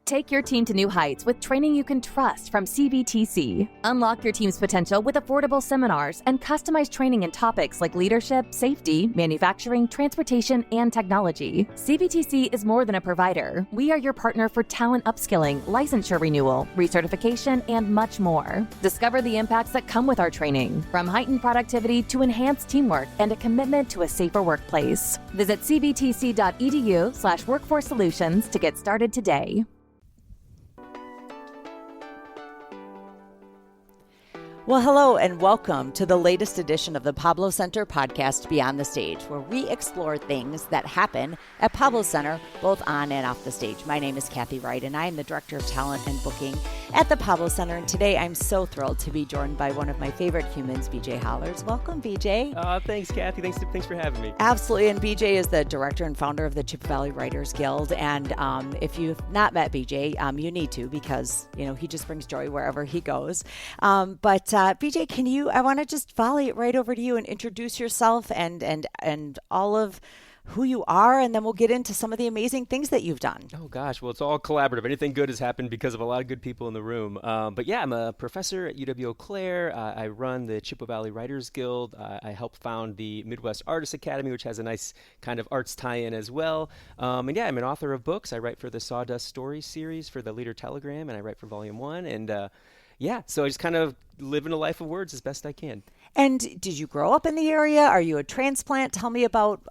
Take your team to new heights with training you can trust from CVTC. Unlock your team's potential with affordable seminars and customized training in topics like leadership, safety, manufacturing, transportation, and technology. CVTC is more than a provider. We are your partner for talent upskilling, licensure renewal, recertification, and much more. Discover the impacts that come with our training, from heightened productivity to enhanced teamwork and a commitment to a safer workplace. Visit cvtc.edu/workforce solutions to get started today. Well, hello and welcome to the latest edition of the Pablo Center podcast, Beyond the Stage, where we explore things that happen at Pablo Center, both on and off the stage. My name is Kathy Wright, and I am the Director of Talent and Booking at the Pablo Center. And today I'm so thrilled to be joined by one of my favorite humans, BJ Hollars. Welcome, BJ. Thanks, Kathy. Thanks for having me. Absolutely. And BJ is the director and founder of the Chippewa Valley Writers Guild. And if you've not met BJ, you need to, because he just brings joy wherever he goes. BJ, I want to just volley it right over to you and introduce yourself and all of who you are, and then we'll get into some of the amazing things that you've done. Oh gosh, well, it's all collaborative. Anything good has happened because of a lot of good people in the room. But yeah, I'm a professor at UW Eau Claire. I run the Chippewa Valley Writers Guild. I helped found the Midwest Artists Academy, which has a nice kind of arts tie-in as well. And yeah, I'm an author of books. I write for the Sawdust Story series for the Leader Telegram, and I write for Volume 1. And yeah, so I just kind of live in a life of words as best I can. And did you grow up in the area? Are you a transplant? Tell me about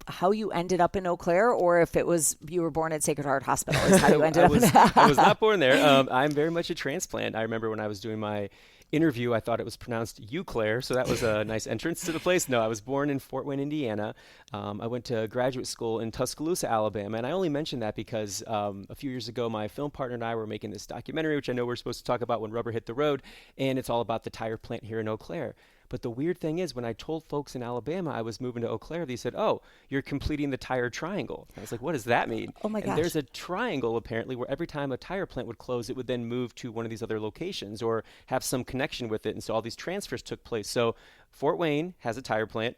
how you ended up in Eau Claire, or if it was you were born at Sacred Heart Hospital is how you ended up in that. I was not born there. I'm very much a transplant. I remember when I was doing my interview, I thought it was pronounced Eau Claire, so that was a nice entrance to the place. No, I was born in Fort Wayne, Indiana. I went to graduate school in Tuscaloosa, Alabama, and I only mention that because a few years ago, my film partner and I were making this documentary, which I know we're supposed to talk about when rubber hit the road, and it's all about the tire plant here in Eau Claire. But the weird thing is, when I told folks in Alabama I was moving to Eau Claire, they said, "Oh, you're completing the tire triangle." I was like, "What does that mean?" Oh my gosh. And there's a triangle, apparently, where every time a tire plant would close, it would then move to one of these other locations or have some connection with it. And so all these transfers took place. So Fort Wayne has a tire plant.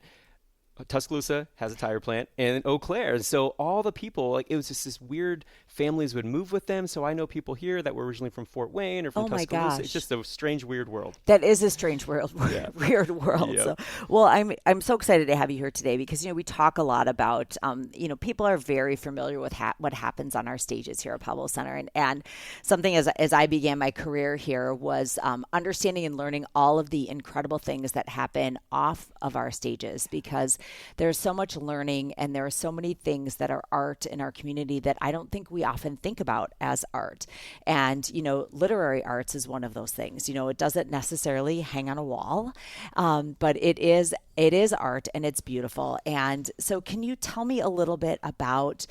Tuscaloosa has a tire plant, and Eau Claire. And so all the people, it was just this weird, families would move with them. So I know people here that were originally from Fort Wayne or from Tuscaloosa. Gosh. It's just a strange, weird world. That is a strange world, Yeah. weird world. Yep. So, well, I'm so excited to have you here today because, we talk a lot about, people are very familiar with what happens on our stages here at Pablo Center. And something as I began my career here was understanding and learning all of the incredible things that happen off of our stages, because there's so much learning and there are so many things that are art in our community that I don't think we often think about as art. And, literary arts is one of those things. It doesn't necessarily hang on a wall, but it is art and it's beautiful. And so can you tell me a little bit about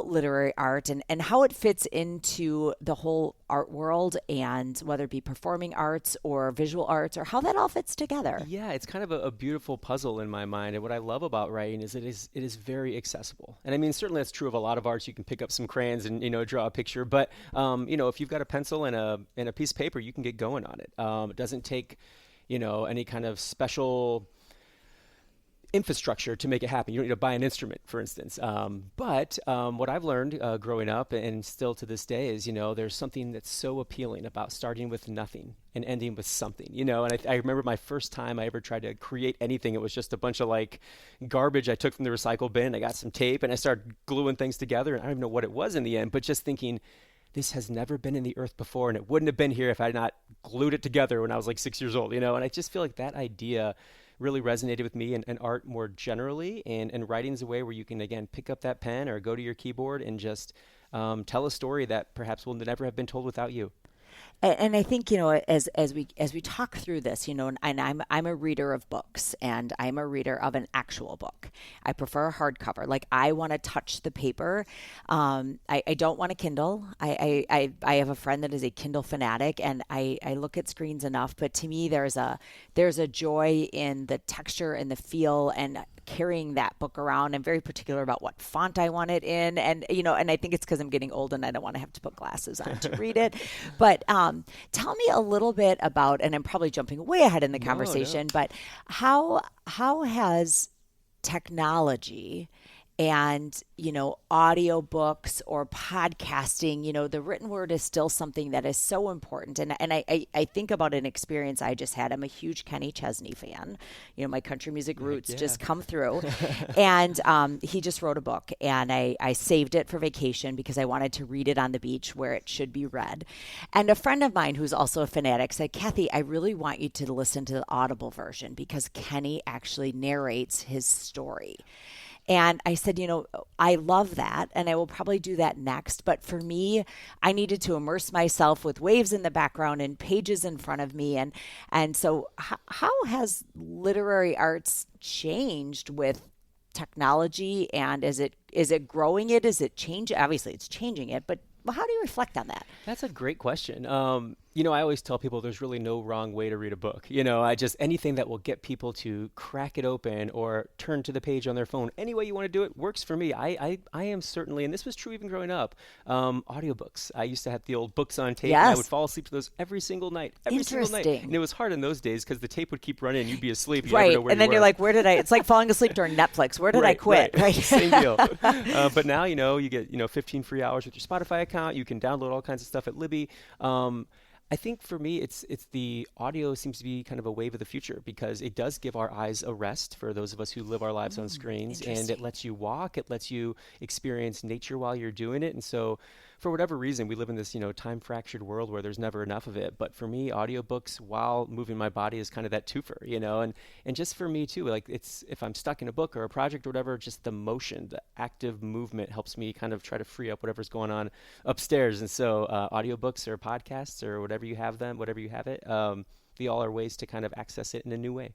literary art and how it fits into the whole art world, and whether it be performing arts or visual arts, or how that all fits together? Yeah, it's kind of a beautiful puzzle in my mind. And what I love about writing is it is very accessible. And I mean, certainly that's true of a lot of arts. You can pick up some crayons and, draw a picture. But, if you've got a pencil and a piece of paper, you can get going on it. It doesn't take, any kind of special infrastructure to make it happen. You don't need to buy an instrument, for instance. But what I've learned growing up and still to this day is, there's something that's so appealing about starting with nothing and ending with something, and I remember my first time I ever tried to create anything. It was just a bunch of garbage I took from the recycle bin. I got some tape and I started gluing things together, and I don't even know what it was in the end, but just thinking, this has never been in the earth before, and it wouldn't have been here if I had not glued it together when I was 6 years old, and I just feel like that idea really resonated with me and art more generally, and writing's a way where you can, again, pick up that pen or go to your keyboard and just tell a story that perhaps will never have been told without you. And I think, as we talk through this, and I'm a reader of books, and I'm a reader of an actual book. I prefer a hardcover. I want to touch the paper. I don't want a Kindle. I have a friend that is a Kindle fanatic, and I look at screens enough. But to me, there's a joy in the texture and the feel and carrying that book around. I'm very particular about what font I want it in. And, and I think it's because I'm getting old and I don't want to have to put glasses on to read it. But tell me a little bit about, and I'm probably jumping way ahead in the conversation, but how has technology And, audiobooks or podcasting, the written word is still something that is so important. And I think about an experience I just had. I'm a huge Kenny Chesney fan. My country music roots just come through. And he just wrote a book, and I saved it for vacation because I wanted to read it on the beach where it should be read. And a friend of mine who's also a fanatic said, Kathy, I really want you to listen to the Audible version because Kenny actually narrates his story. And I said, I love that, and I will probably do that next. But for me, I needed to immerse myself with waves in the background and pages in front of me. And so how has literary arts changed with technology? And is it growing it? Is it changing? Obviously, it's changing it, but how do you reflect on that? That's a great question. I always tell people there's really no wrong way to read a book. Anything that will get people to crack it open or turn to the page on their phone, any way you want to do it works for me. I am certainly, and this was true even growing up, audiobooks. I used to have the old books on tape, and I would fall asleep to those every single night. And it was hard in those days because the tape would keep running. You'd be asleep. You never know where and then you you're like, where did I? It's like falling asleep during Netflix. Where did I quit? Right. Same deal. But now, you get 15 free hours with your Spotify account. You can download all kinds of stuff at Libby. I think for me, it's the audio seems to be kind of a wave of the future because it does give our eyes a rest for those of us who live our lives on screens, and it lets you walk, it lets you experience nature while you're doing it. And so for whatever reason, we live in this, time fractured world where there's never enough of it. But for me, audiobooks while moving my body is kind of that twofer, and just for me too, like if I'm stuck in a book or a project or whatever, just the motion, the active movement helps me kind of try to free up whatever's going on upstairs. And so audiobooks or podcasts or whatever you have it, they all are ways to kind of access it in a new way.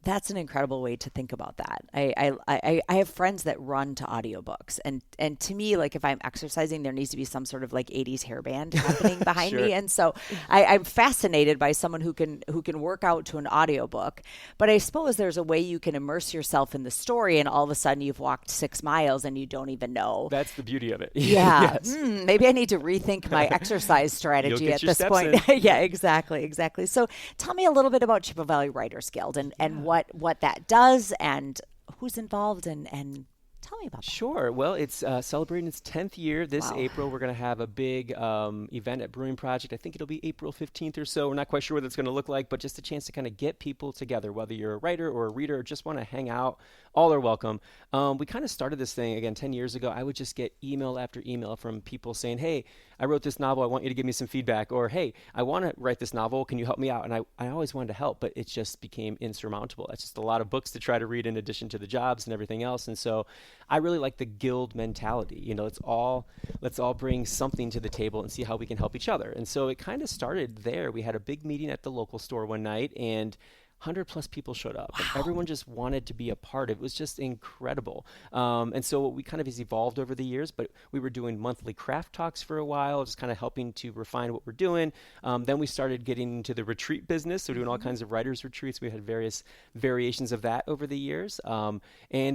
That's an incredible way to think about that. I have friends that run to audiobooks, and to me, like if I'm exercising, there needs to be some sort of like 80s hairband happening behind me. And so I'm fascinated by someone who can work out to an audiobook. But I suppose there's a way you can immerse yourself in the story, and all of a sudden you've walked 6 miles and you don't even know. That's the beauty of it. Yeah. Maybe I need to rethink my exercise strategy at this point. Yeah, exactly. So tell me a little bit about Chippewa Valley Writers Guild and what that does and who's involved and tell me about that. Sure. Well, it's celebrating its 10th year this April. We're going to have a big event at Brewing Project. I think it'll be April 15th or so. We're not quite sure what it's going to look like, but just a chance to kind of get people together, whether you're a writer or a reader or just want to hang out. All are welcome. We kind of started this thing, again, 10 years ago. I would just get email after email from people saying, hey, I wrote this novel. I want you to give me some feedback. Or, hey, I want to write this novel. Can you help me out? And I always wanted to help, but it just became insurmountable. It's just a lot of books to try to read in addition to the jobs and everything else. And so I really like the guild mentality. Let's all bring something to the table and see how we can help each other. And so it kind of started there. We had a big meeting at the local store one night, and 100 plus people showed up. And everyone just wanted to be a part of it. It was just incredible. And so we kind of has evolved over the years, but we were doing monthly craft talks for a while, just kind of helping to refine what we're doing. Then we started getting into the retreat business. So doing all kinds of writers retreats. We had various variations of that over the years. And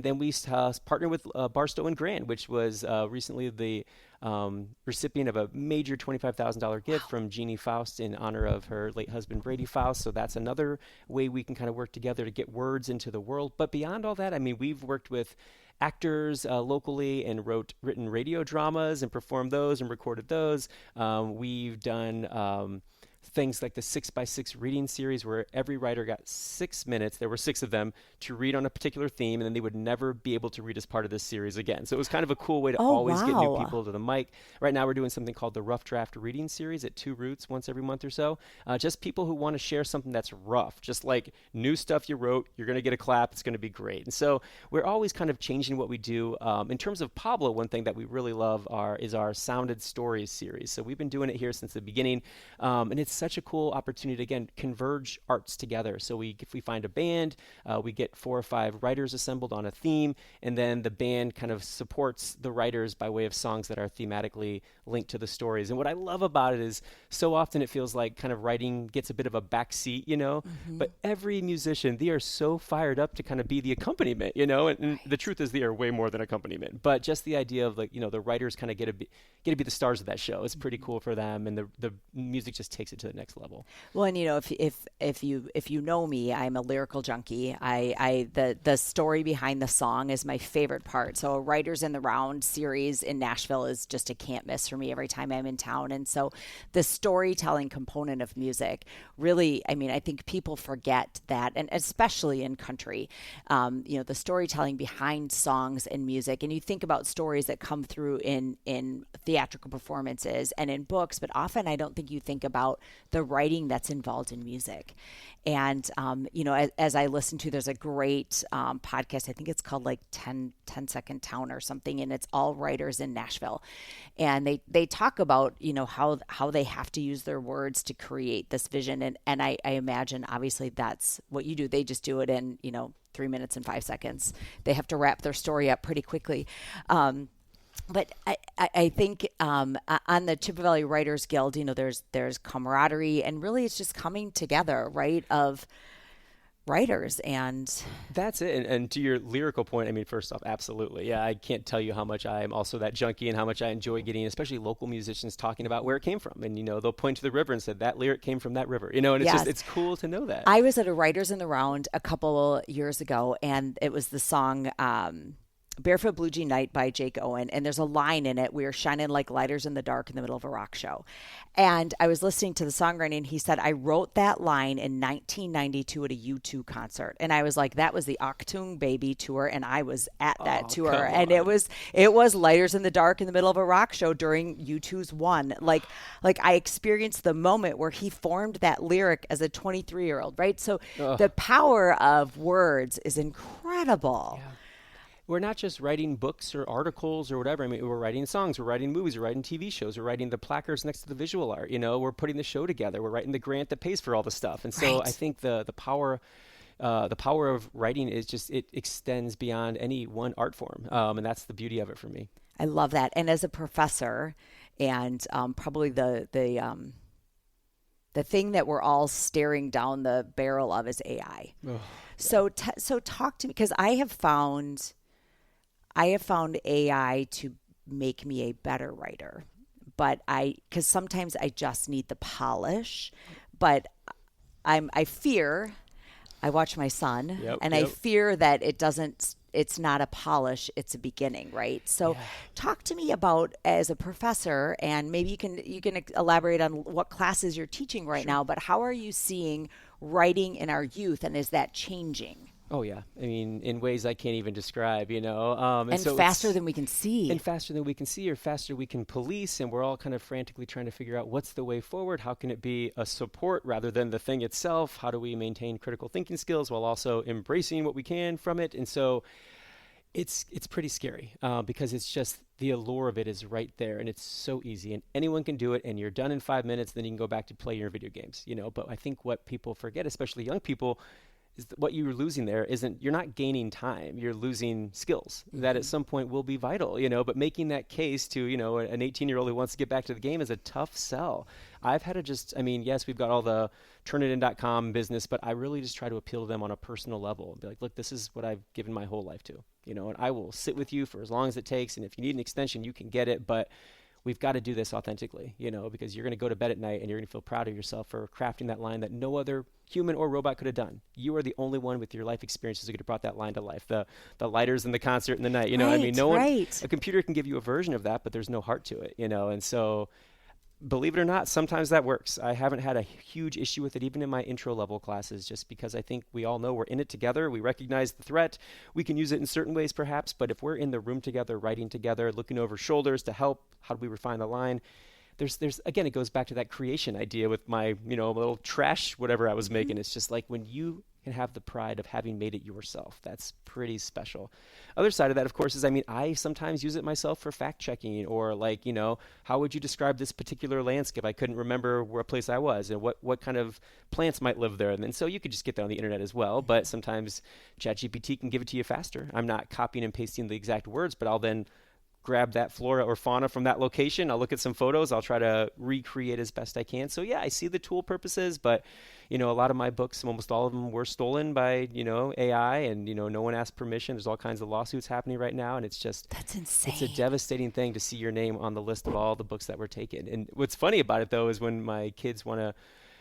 then we partnered with Barstow and Grand, which was recently the recipient of a major $25,000 gift from Jeannie Faust in honor of her late husband, Brady Faust. So that's another way we can kind of work together to get words into the world. But beyond all that, I mean, we've worked with actors locally and written radio dramas and performed those and recorded those. We've done things like the 6x6 reading series where every writer got 6 minutes, there were 6 of them, to read on a particular theme, and then they would never be able to read as part of this series again. So it was kind of a cool way to always get new people to the mic. Right now we're doing something called the Rough Draft Reading Series at Two Roots once every month or so. Just people who want to share something that's rough, just like new stuff you wrote, you're going to get a clap, it's going to be great. And so we're always kind of changing what we do. In terms of Pablo, one thing that we really love is our Sounded Stories series. So we've been doing it here since the beginning, and it's such a cool opportunity to, again, converge arts together. So if we find a band, we get 4 or 5 writers assembled on a theme, and then the band kind of supports the writers by way of songs that are thematically linked to the stories. And what I love about it is so often it feels like kind of writing gets a bit of a backseat, but every musician, they are so fired up to kind of be the accompaniment, and the truth is they are way more than accompaniment. But just the idea of the writers kind of get to be the stars of that show is pretty cool for them, and the music just takes it to the next level. Well, and if you know me, I'm a lyrical junkie. The story behind the song is my favorite part. So a Writers in the Round series in Nashville is just a can't miss for me every time I'm in town. And so the storytelling component of music really, I think people forget that, and especially in country, the storytelling behind songs and music. And you think about stories that come through in theatrical performances and in books, but often I don't think you think about the writing that's involved in music. And, as I listen to, there's a great podcast, I think it's called like 10 Second Town or something, and it's all writers in Nashville. And they talk about, how they have to use their words to create this vision. And I imagine, obviously, that's what you do. They just do it in, 3 minutes and 5 seconds. They have to wrap their story up pretty quickly. But I think on the Chippewa Valley Writers Guild, there's camaraderie, and really it's just coming together, right, of writers. And that's it. And to your lyrical point, first off, absolutely. Yeah, I can't tell you how much I'm also that junkie and how much I enjoy getting, especially local musicians, talking about where it came from. And, they'll point to the river and say, that lyric came from that river, and it's yes. it's cool to know that. I was at a Writers in the Round a couple years ago, and it was the song Barefoot Blue Jean Night by Jake Owen, and there's a line in it, "We are shining like lighters in the dark in the middle of a rock show." And I was listening to the songwriting, and he said, I wrote that line in 1992 at a U2 concert. And I was like, that was the Achtung Baby tour, and I was at that tour. And it was lighters in the dark in the middle of a rock show during U2's One. Like I experienced the moment where he formed that lyric as a 23-year-old, right? So the power of words is incredible. Yeah. We're not just writing books or articles or whatever. We're writing songs, we're writing movies, we're writing TV shows, we're writing the placards next to the visual art. We're putting the show together. We're writing the grant that pays for all the stuff. And so I think the power of writing is just, it extends beyond any one art form. And that's the beauty of it for me. I love that. And as a professor, and probably the thing that we're all staring down the barrel of is AI. Oh, yeah. So talk to me, because I have found AI to make me a better writer, because sometimes I just need the polish, but I watch my son, I fear that it's not a polish, it's a beginning, right? So talk to me about, as a professor, and maybe you can elaborate on what classes you're teaching right now, but how are you seeing writing in our youth, and is that changing? Oh, yeah. In ways I can't even describe, And so faster than we can see. And faster than we can see, or faster we can police. And we're all kind of frantically trying to figure out what's the way forward. How can it be a support rather than the thing itself? How do we maintain critical thinking skills while also embracing what we can from it? And so it's pretty scary because it's just, the allure of it is right there, and it's so easy, and anyone can do it, and you're done in 5 minutes. Then you can go back to play your video games, But I think what people forget, especially young people, is that what you're losing there you're not gaining time, you're losing skills that at some point will be vital, but making that case to, an 18-year-old who wants to get back to the game is a tough sell. I've had to yes, we've got all the turnitin.com business, but I really just try to appeal to them on a personal level and be like, look, this is what I've given my whole life to, and I will sit with you for as long as it takes. And if you need an extension, you can get it, but we've got to do this authentically, because you're going to go to bed at night and you're going to feel proud of yourself for crafting that line that no other human or robot could have done. You are the only one with your life experiences who could have brought that line to life. The lighters and the concert in the night, no one, a computer can give you a version of that, but there's no heart to it, and so believe it or not, sometimes that works. I haven't had a huge issue with it, even in my intro level classes, just because I think we all know we're in it together. We recognize the threat. We can use it in certain ways, perhaps, but if we're in the room together, writing together, looking over shoulders to help, how do we refine the line? There's again, it goes back to that creation idea with my, little trash, whatever I was making. It's just like when you can have the pride of having made it yourself, that's pretty special. Other side of that, of course, is, I sometimes use it myself for fact checking, or like, how would you describe this particular landscape? I couldn't remember what place I was and what kind of plants might live there. And then, so you could just get that on the internet as well, but sometimes ChatGPT can give it to you faster. I'm not copying and pasting the exact words, but I'll then grab that flora or fauna from that location. I'll look at some photos. I'll try to recreate as best I can. So yeah, I see the tool purposes, but a lot of my books, almost all of them were stolen by, AI, and, no one asked permission. There's all kinds of lawsuits happening right now. And it's just, that's insane. It's a devastating thing to see your name on the list of all the books that were taken. And what's funny about it though, is when my kids want to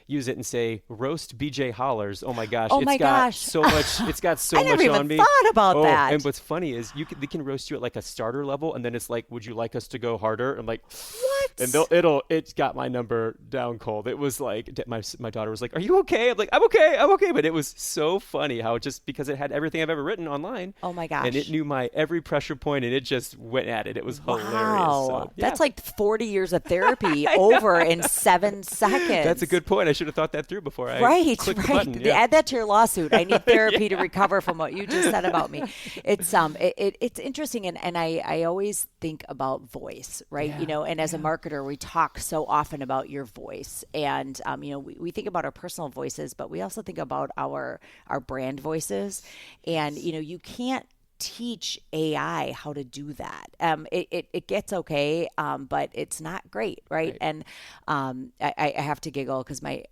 use it and say roast BJ Hollars. Oh my gosh. Oh my gosh. So much. It's got so I much never even on me. thought about that. And what's funny is they can roast you at like a starter level, and then it's like, would you like us to go harder? I'm like, what? And it's got my number down cold. It was like, my daughter was like, are you okay? I'm like, I'm okay. But it was so funny how just because it had everything I've ever written online. Oh my gosh. And it knew my every pressure point, and it just went at it. It was hilarious. Wow. So, yeah. That's like 40 years of therapy over in 7 seconds. That's a good point. I should have thought that through before I clicked the button. Yeah. Add that to your lawsuit. I need therapy to recover from what you just said about me. It's it's interesting, and I always think about voice, right? Yeah. And as a marketer, we talk so often about your voice, and we think about our personal voices, but we also think about our brand voices, and you can't teach AI how to do that. It gets okay, but it's not great, right? And I have to giggle because my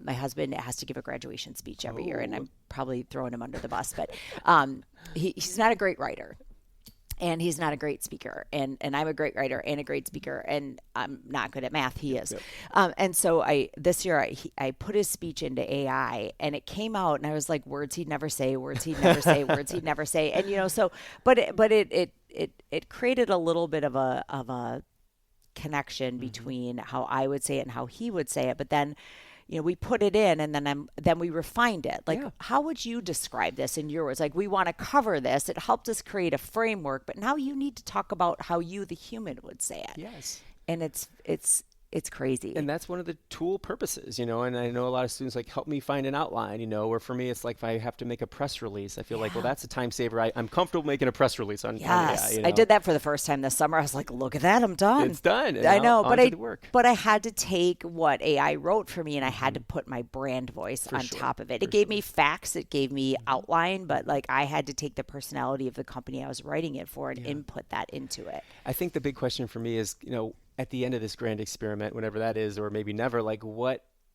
husband has to give a graduation speech every year, and I'm probably throwing him under the bus, but he's not a great writer. And he's not a great speaker, and I'm a great writer and a great speaker, and I'm not good at math. He is, and so this year I put his speech into AI, and it came out, and I was like, words he'd never say, words he'd never say, words he'd never say, and but it created a little bit of a connection between how I would say it and how he would say it, but then. We put it in, and then we refined it. Like, how would you describe this in your words? Like, we want to cover this. It helped us create a framework, but now you need to talk about how you, the human, would say it. Yes. And it's crazy. And that's one of the tool purposes, and I know a lot of students like help me find an outline, or for me, it's like if I have to make a press release, I feel like, well, that's a time saver. I'm comfortable making a press release on AI. I did that for the first time this summer. I was like, look at that. I'm done. It's done. I know, but but I had to take what AI wrote for me, and I had to put my brand voice on top of it. It gave me facts. It gave me outline, but like I had to take the personality of the company I was writing it for and input that into it. I think the big question for me is, at the end of this grand experiment, whenever that is, or maybe never, like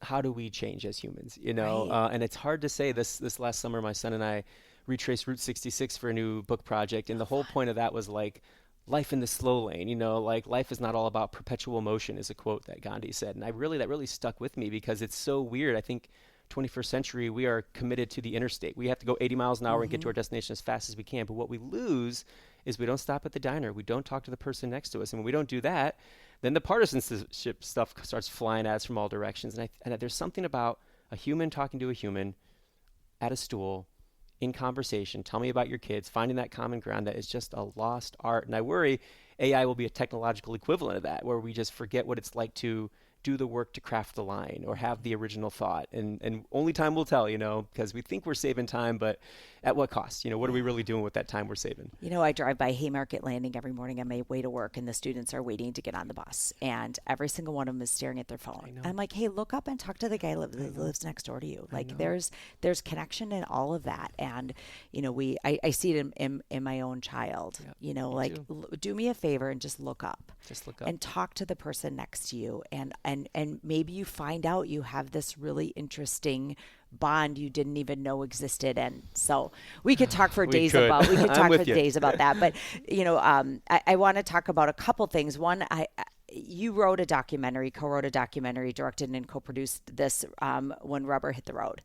how do we change as humans, Right. And it's hard to say. This last summer, my son and I retraced Route 66 for a new book project. And the whole point of that was like life in the slow lane, like life is not all about perpetual motion is a quote that Gandhi said. And that really stuck with me because it's so weird. I think 21st century, we are committed to the interstate. We have to go 80 miles an hour and get to our destination as fast as we can. But what we lose is we don't stop at the diner. We don't talk to the person next to us. And when we don't do that, then the partisanship stuff starts flying at us from all directions. And there's something about a human talking to a human at a stool in conversation. Tell me about your kids, finding that common ground that is just a lost art. And I worry AI will be a technological equivalent of that, where we just forget what it's like to do the work to craft the line or have the original thought. And only time will tell, because we think we're saving time, but at what cost? What are we really doing with that time we're saving? I drive by Haymarket Landing every morning on my way to work, and the students are waiting to get on the bus, and every single one of them is staring at their phone. I'm like, hey, look up and talk to the guy that lives next door to you. Like there's connection in all of that. And, I see it in my own child, do me a favor and just look up. Just look up. And talk to the person next to you. And maybe you find out you have this really interesting bond you didn't even know existed. And so we could talk for days about that. But I want to talk about a couple things. One, you co-wrote a documentary, directed and co-produced this when rubber hit the road.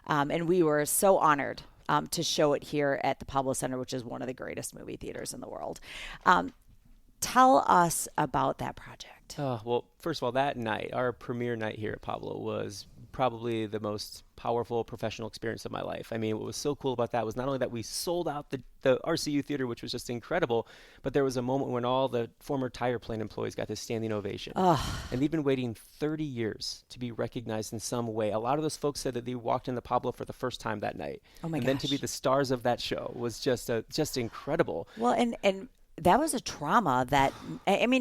And we were so honored to show it here at the Pablo Center, which is one of the greatest movie theaters in the world. Tell us about that project. Well, first of all, that night, our premiere night here at Pablo was probably the most powerful professional experience of my life. I mean, what was so cool about that was not only that we sold out the RCU theater, which was just incredible, but there was a moment when all the former tire plant employees got this standing ovation. And they've been waiting 30 years to be recognized in some way. A lot of those folks said that they walked in the Pablo for the first time that night. Oh my gosh. Then to be the stars of that show was just incredible. Well, and that was a trauma that,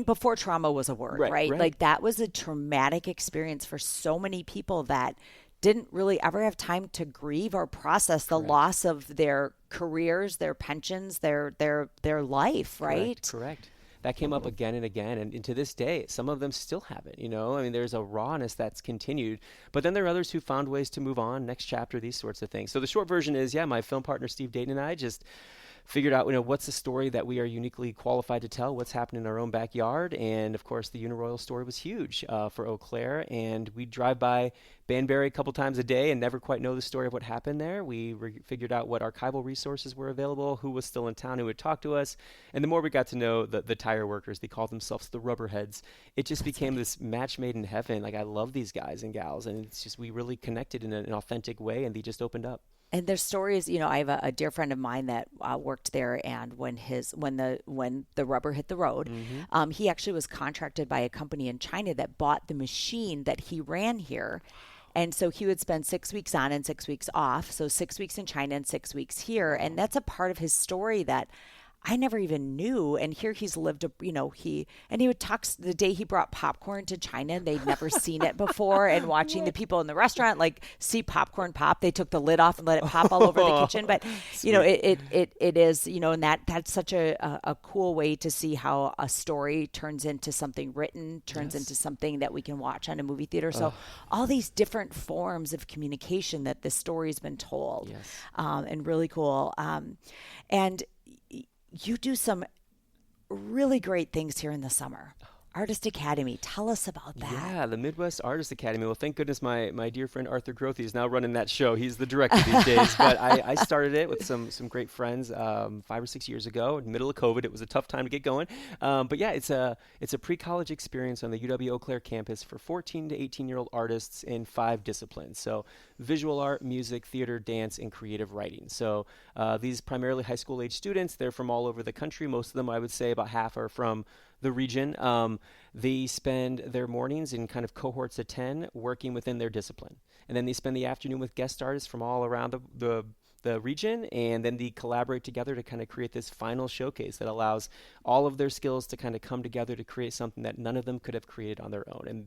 before trauma was a word, right? Like that was a traumatic experience for so many people that didn't really ever have time to grieve or process the loss of their careers, their pensions, their life, right? Correct. that came up again and again. And to this day, some of them still have it, I mean, there's a rawness that's continued. But then there are others who found ways to move on, next chapter, these sorts of things. So the short version is, my film partner Steve Dayton and I just figured out, what's the story that we are uniquely qualified to tell, what's happening in our own backyard. And of course, the Uniroyal story was huge for Eau Claire. And we drive by Banbury a couple times a day and never quite know the story of what happened there. We figured out what archival resources were available, who was still in town, who would talk to us. And the more we got to know the tire workers, they called themselves the Rubberheads. It just became this match made in heaven. Like, I love these guys and gals. And it's just, we really connected in an authentic way, and they just opened up. And there's stories, I have a dear friend of mine that worked there, and when the rubber hit the road, he actually was contracted by a company in China that bought the machine that he ran here. And so he would spend 6 weeks on and 6 weeks off. So 6 weeks in China and 6 weeks here. And that's a part of his story that I never even knew. And here he's lived, he would talk the day he brought popcorn to China. They'd never seen it before. And watching the people in the restaurant, see popcorn pop, they took the lid off and let it pop all over the kitchen. But, it is, and that's such a cool way to see how a story turns into something written, turns into something that we can watch on a movie theater. So all these different forms of communication that this story's been told, and really cool. And you do some really great things here in the summer. Artist Academy. Tell us about that. Yeah, the Midwest Artist Academy. Well, thank goodness my dear friend Arthur Grothe is now running that show. He's the director these days. But I started it with some great friends 5 or 6 years ago. In the middle of COVID, it was a tough time to get going. But yeah, it's a pre-college experience on the UW Eau Claire campus for 14 to 18-year-old artists in 5 disciplines. So visual art, music, theater, dance, and creative writing. So these primarily high school age students. They're from all over the country. Most of them, I would say, about half are from the region. They spend their mornings in kind of cohorts of 10 working within their discipline. And then they spend the afternoon with guest artists from all around the region, and then they collaborate together to kind of create this final showcase that allows all of their skills to kind of come together to create something that none of them could have created on their own. And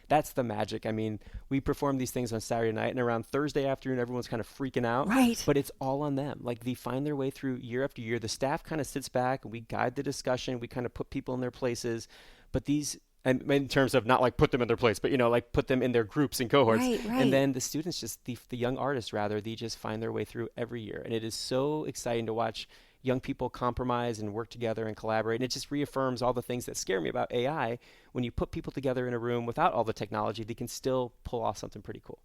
that's the magic. I mean, we perform these things on Saturday night, and around Thursday afternoon, everyone's kind of freaking out. Right. But it's all on them. Like, they find their way through year after year. The staff kind of sits back, and we guide the discussion. We kind of put people in their places. But these, and in terms of not like put them in their place, but, put them in their groups and cohorts. Right. And then the students the young artists rather, they just find their way through every year. And it is so exciting to watch young people compromise and work together and collaborate. And it just reaffirms all the things that scare me about AI. When you put people together in a room without all the technology, they can still pull off something pretty cool.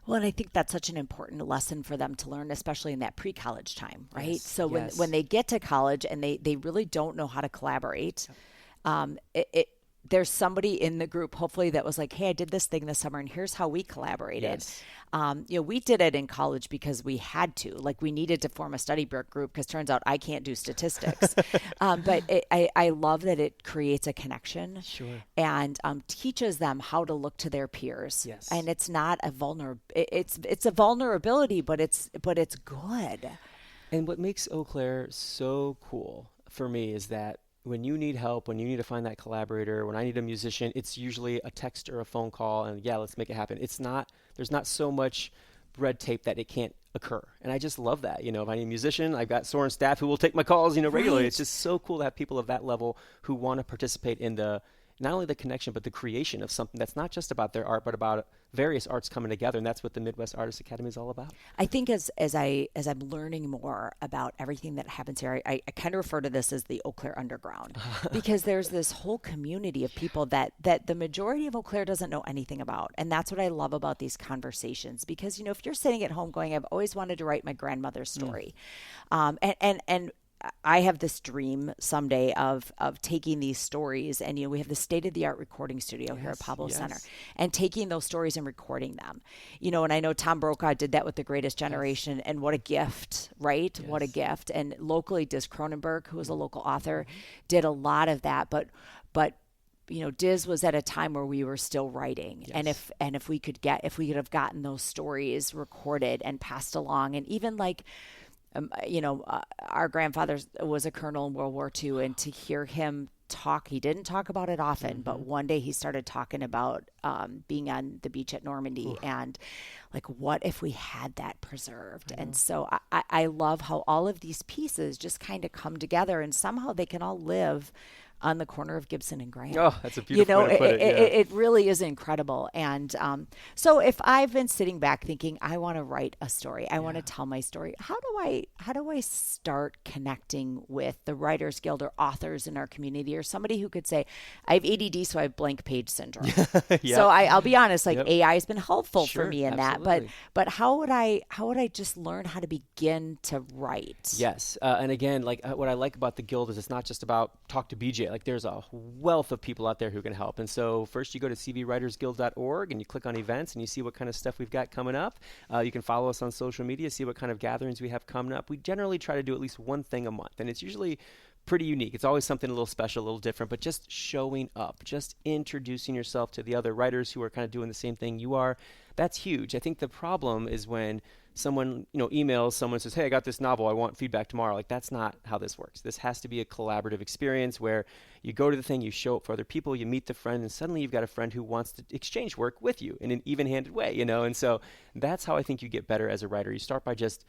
Well, and I think that's such an important lesson for them to learn, especially in that pre-college time, right? Yes, So yes. when they get to college and they really don't know how to collaborate, there's somebody in the group, hopefully, that was like, hey, I did this thing this summer, and here's how we collaborated. Yes. We did it in college because we had to. Like, we needed to form a study group because turns out I can't do statistics. But I love that it creates a connection. Sure. And teaches them how to look to their peers. Yes. And it's not a it's a vulnerability, but it's good. And what makes Eau Claire so cool for me is that when you need help, when you need to find that collaborator, when I need a musician, it's usually a text or a phone call, and let's make it happen. There's not so much red tape that it can't occur. And I just love that. If I need a musician, I've got Soren staff who will take my calls, regularly. Right. It's just so cool to have people of that level who want to participate in not only the connection, but the creation of something that's not just about their art, but about various arts coming together. And that's what the Midwest Artist Academy is all about. I think as I'm learning more about everything that happens here, I kind of refer to this as the Eau Claire Underground, because there's this whole community of people that the majority of Eau Claire doesn't know anything about. And that's what I love about these conversations, because, if you're sitting at home going, I've always wanted to write my grandmother's story. And I have this dream someday of taking these stories, and we have the state-of-the-art recording studio here at Pablo Center, and taking those stories and recording them. And I know Tom Brokaw did that with The Greatest Generation, and what a gift, right? Yes. What a gift. And locally, Diz Cronenberg, who was a local author, did a lot of that. But Diz was at a time where we were still writing. Yes. And if we could have gotten those stories recorded and passed along, and even our grandfather was a colonel in World War II, and to hear him talk, he didn't talk about it often, but one day he started talking about being on the beach at Normandy. And what if we had that preserved? And so I love how all of these pieces just kind of come together, and somehow they can all live on the corner of Gibson and Graham. Oh, that's a beautiful way to put it. It really is incredible. And so if I've been sitting back thinking, I want to write a story, I want to tell my story, how do I start connecting with the Writers Guild or authors in our community, or somebody who could say, I have ADD, so I have blank page syndrome. So I'll be honest, like AI has been helpful for me in that. But how would I just learn how to begin to write? Yes. And again, like what I like about the Guild is it's not just about talk to BJ. Like there's a wealth of people out there who can help. And so first you go to cvwritersguild.org and you click on events and you see what kind of stuff we've got coming up. You can follow us on social media, see what kind of gatherings we have coming up. We generally try to do at least one thing a month, and it's usually pretty unique. It's always something a little special, a little different, but just showing up, just introducing yourself to the other writers who are kind of doing the same thing you are, that's huge. I think the problem is when someone, emails someone and says, hey, I got this novel, I want feedback tomorrow. Like, that's not how this works. This has to be a collaborative experience where you go to the thing, you show up for other people, you meet the friend, and suddenly you've got a friend who wants to exchange work with you in an even-handed way, And so that's how I think you get better as a writer. You start by just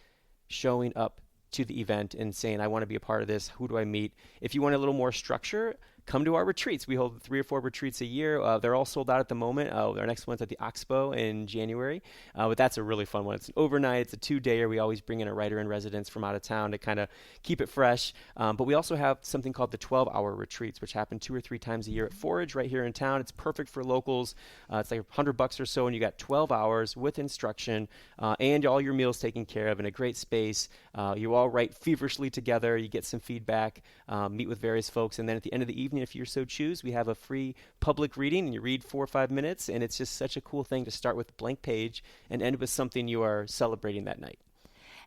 showing up to the event and saying, I want to be a part of this. Who do I meet? If you want a little more structure, come to our retreats. We hold 3 or 4 retreats a year. They're all sold out at the moment. Our next one's at the Oxbow in January. But that's a really fun one. It's an overnight. It's a 2-dayer. We always bring in a writer in residence from out of town to kind of keep it fresh. But we also have something called the 12-hour retreats, which happen 2 or 3 times a year at Forage right here in town. It's perfect for locals. It's like $100 or so, and you got 12 hours with instruction and all your meals taken care of in a great space. You all write feverishly together. You get some feedback, meet with various folks, and then at the end of the evening, if you so choose, we have a free public reading, and you read 4 or 5 minutes, and it's just such a cool thing to start with a blank page and end with something you are celebrating that night.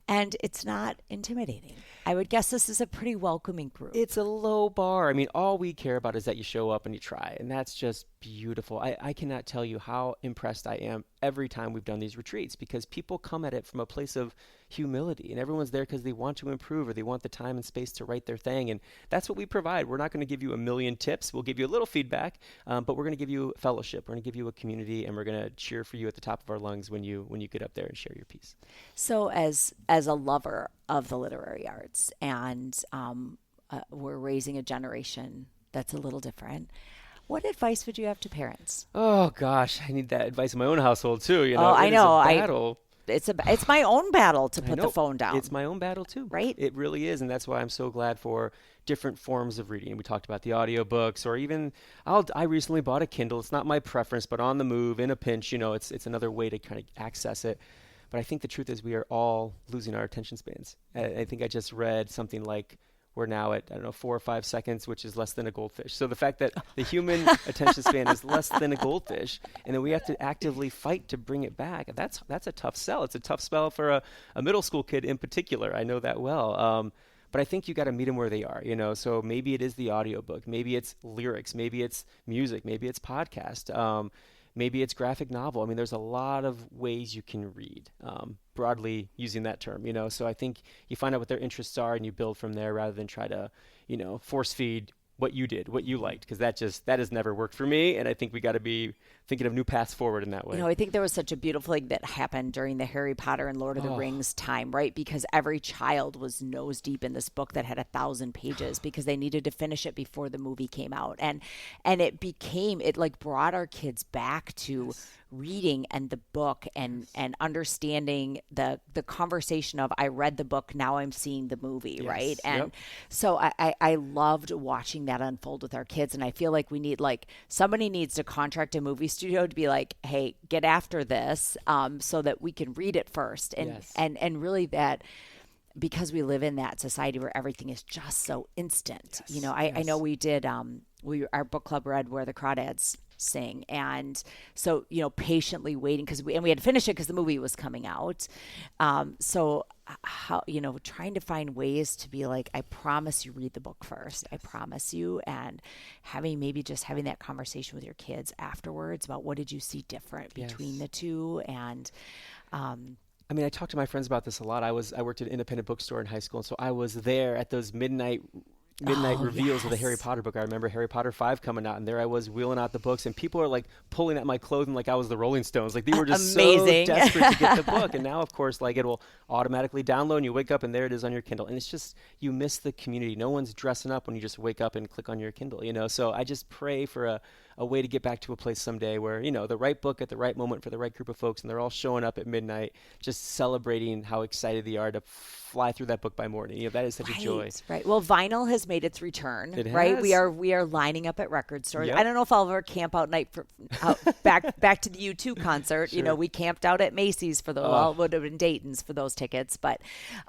And it's not intimidating. I would guess this is a pretty welcoming group. It's a low bar. I mean, all we care about is that you show up and you try, and that's just beautiful. I cannot tell you how impressed I am every time we've done these retreats, because people come at it from a place of humility, and everyone's there because they want to improve or they want the time and space to write their thing, and that's what we provide. We're not going to give you a million tips. We'll give you a little feedback, but we're going to give you fellowship. We're going to give you a community, and we're going to cheer for you at the top of our lungs when you get up there and share your piece. So as a lover of the literary arts, and we're raising a generation that's a little different, what advice would you have to parents? Oh gosh, I need that advice in my own household too. I know. It's a battle. It's my own battle to put the phone down. It's my own battle too. Right? It really is, and that's why I'm so glad for different forms of reading. We talked about the audiobooks, or even I recently bought a Kindle. It's not my preference, but on the move, in a pinch, it's another way to kind of access it. But I think the truth is we are all losing our attention spans. I think I just read something like we're now at, 4 or 5 seconds, which is less than a goldfish. So the fact that the human attention span is less than a goldfish, and then we have to actively fight to bring it back, that's a tough sell. It's a tough spell for a middle school kid in particular. I know that well. But I think you got to meet them where they are, So maybe it is the audiobook. Maybe it's lyrics. Maybe it's music. Maybe it's podcast. Maybe it's graphic novel. I mean, there's a lot of ways you can read, broadly using that term, So I think you find out what their interests are and you build from there rather than try to, force feed what you did, what you liked, because that has never worked for me. And I think we got to be thinking of new paths forward in that way. I think there was such a beautiful thing that happened during the Harry Potter and Lord of the Rings time, right? Because every child was nose deep in this book that had 1,000 pages because they needed to finish it before the movie came out. And it like brought our kids back to reading and the book and understanding the conversation of, I read the book, now I'm seeing the movie, right? And so I loved watching that unfold with our kids. And I feel like we need, somebody needs to contract a movie studio to be like, hey, get after this so that we can read it first. And really that, because we live in that society where everything is just so instant. I know we did, our book club read Where the Crawdads Sing. And so, patiently waiting because we had to finish it because the movie was coming out. So how, trying to find ways to be like, I promise you read the book first. I promise you. And having that conversation with your kids afterwards about what did you see different between the two. And, I mean, I talk to my friends about this a lot. I worked at an independent bookstore in high school, and so I was there at those midnight midnight reveals of the Harry Potter book. I remember Harry Potter 5 coming out, and there I was wheeling out the books, and people are like pulling at my clothing like I was the Rolling Stones. Like they were just Amazing. so desperate to get the book. And now, of course, like it will automatically download, and you wake up and there it is on your Kindle. And it's just, you miss the community. No one's dressing up when you just wake up and click on your Kindle, you know? So I just pray for a way to get back to a place someday where, you know, the right book at the right moment for the right group of folks, and they're all showing up at midnight, just celebrating how excited they are to fly through that book by morning. You know, that is such a joy. Right. Well, vinyl has made its return. It right. has. We are lining up at record stores. Yep. I don't know if I'll ever camp out night for back to the U2 concert. Sure. You know, we camped out at Macy's for well, it would have been Dayton's for those tickets, but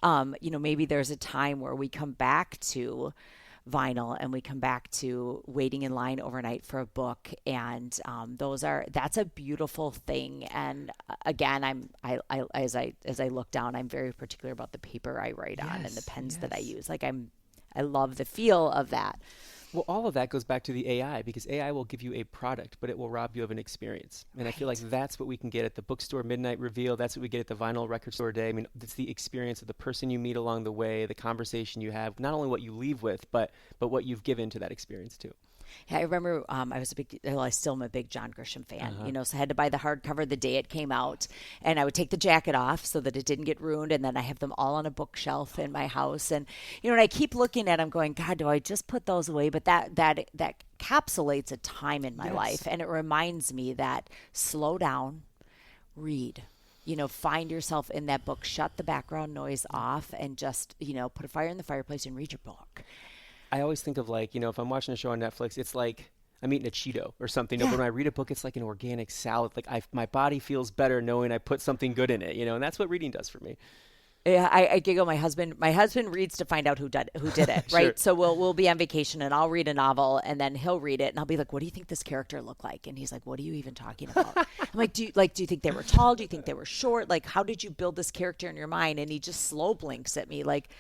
you know, maybe there's a time where we come back to vinyl and we come back to waiting in line overnight for a book, and that's a beautiful thing. And again, as I look down, I'm very particular about the paper I write on and the pens that I use. Like I love the feel of that. Well, all of that goes back to the AI, because AI will give you a product, but it will rob you of an experience. And I feel like that's what we can get at the bookstore midnight reveal. That's what we get at the vinyl record store day. I mean, it's the experience of the person you meet along the way, the conversation you have, not only what you leave with, but what you've given to that experience too. Yeah, I remember I still am a big John Grisham fan, you know, so I had to buy the hardcover the day it came out, and I would take the jacket off so that it didn't get ruined, and then I have them all on a bookshelf in my house. And, you know, and I keep looking at them going, God, do I just put those away? But that encapsulates a time in my life, and it reminds me that slow down, read. You know, find yourself in that book, shut the background noise off, and just, you know, put a fire in the fireplace and read your book. I always think of, like, you know, if I'm watching a show on Netflix, it's like I'm eating a Cheeto or something. Yeah. But when I read a book, it's like an organic salad. Like my body feels better knowing I put something good in it, you know, and that's what reading does for me. Yeah, I giggle. My husband reads to find out who did it, right? Sure. So we'll be on vacation, and I'll read a novel, and then he'll read it, and I'll be like, "What do you think this character looked like?" And he's like, "What are you even talking about?" I'm like, "Do you think they were tall? Do you think they were short? Like, how did you build this character in your mind?" And he just slow blinks at me like,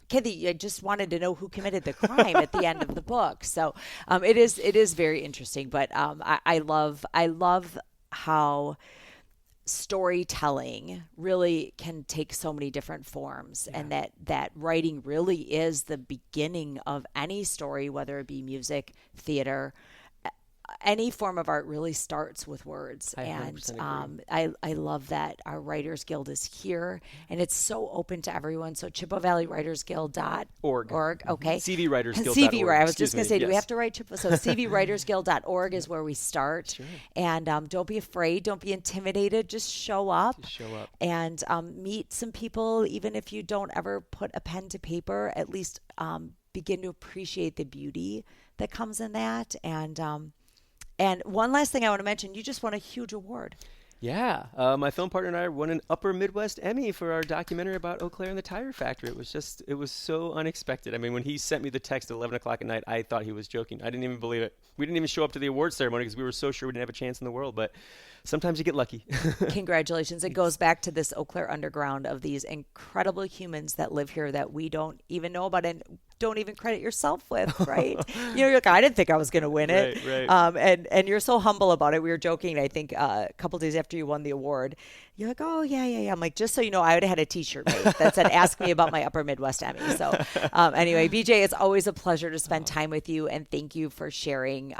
Kathy, I just wanted to know who committed the crime at the end of the book. So it is very interesting. But I love how storytelling really can take so many different forms, and that writing really is the beginning of any story, whether it be music, theater. Any form of art really starts with words. And I love that our Writers Guild is here, and it's so open to everyone. So Chippewa Valley Writers Guild.org. Okay. CV Writers Guild.org. CV, I was just going to say, do we have to write Chippewa? So CVWritersGuild.org is where we start. Sure. And don't be afraid. Don't be intimidated. Just show up. And meet some people, even if you don't ever put a pen to paper, at least begin to appreciate the beauty that comes in that. And one last thing I want to mention, you just won a huge award. Yeah. My film partner and I won an Upper Midwest Emmy for our documentary about Eau Claire and the tire factory. It was so unexpected. I mean, when he sent me the text at 11 o'clock at night, I thought he was joking. I didn't even believe it. We didn't even show up to the award ceremony because we were so sure we didn't have a chance in the world. But sometimes you get lucky. Congratulations. It goes back to this Eau Claire underground of these incredible humans that live here that we don't even know about and don't even credit yourself with, right? You know, you're like, I didn't think I was going to win it. Right. And you're so humble about it. We were joking, I think, a couple days after you won the award. You're like, oh, yeah. I'm like, just so you know, I would have had a T-shirt made that said, ask me about my Upper Midwest Emmy. So anyway, BJ, it's always a pleasure to spend time with you. And thank you for sharing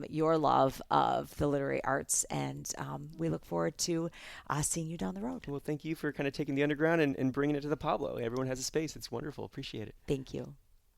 your love of the literary arts. And we look forward to seeing you down the road. Well, thank you for kind of taking the underground and bringing it to the Pablo. Everyone has a space. It's wonderful. Appreciate it. Thank you.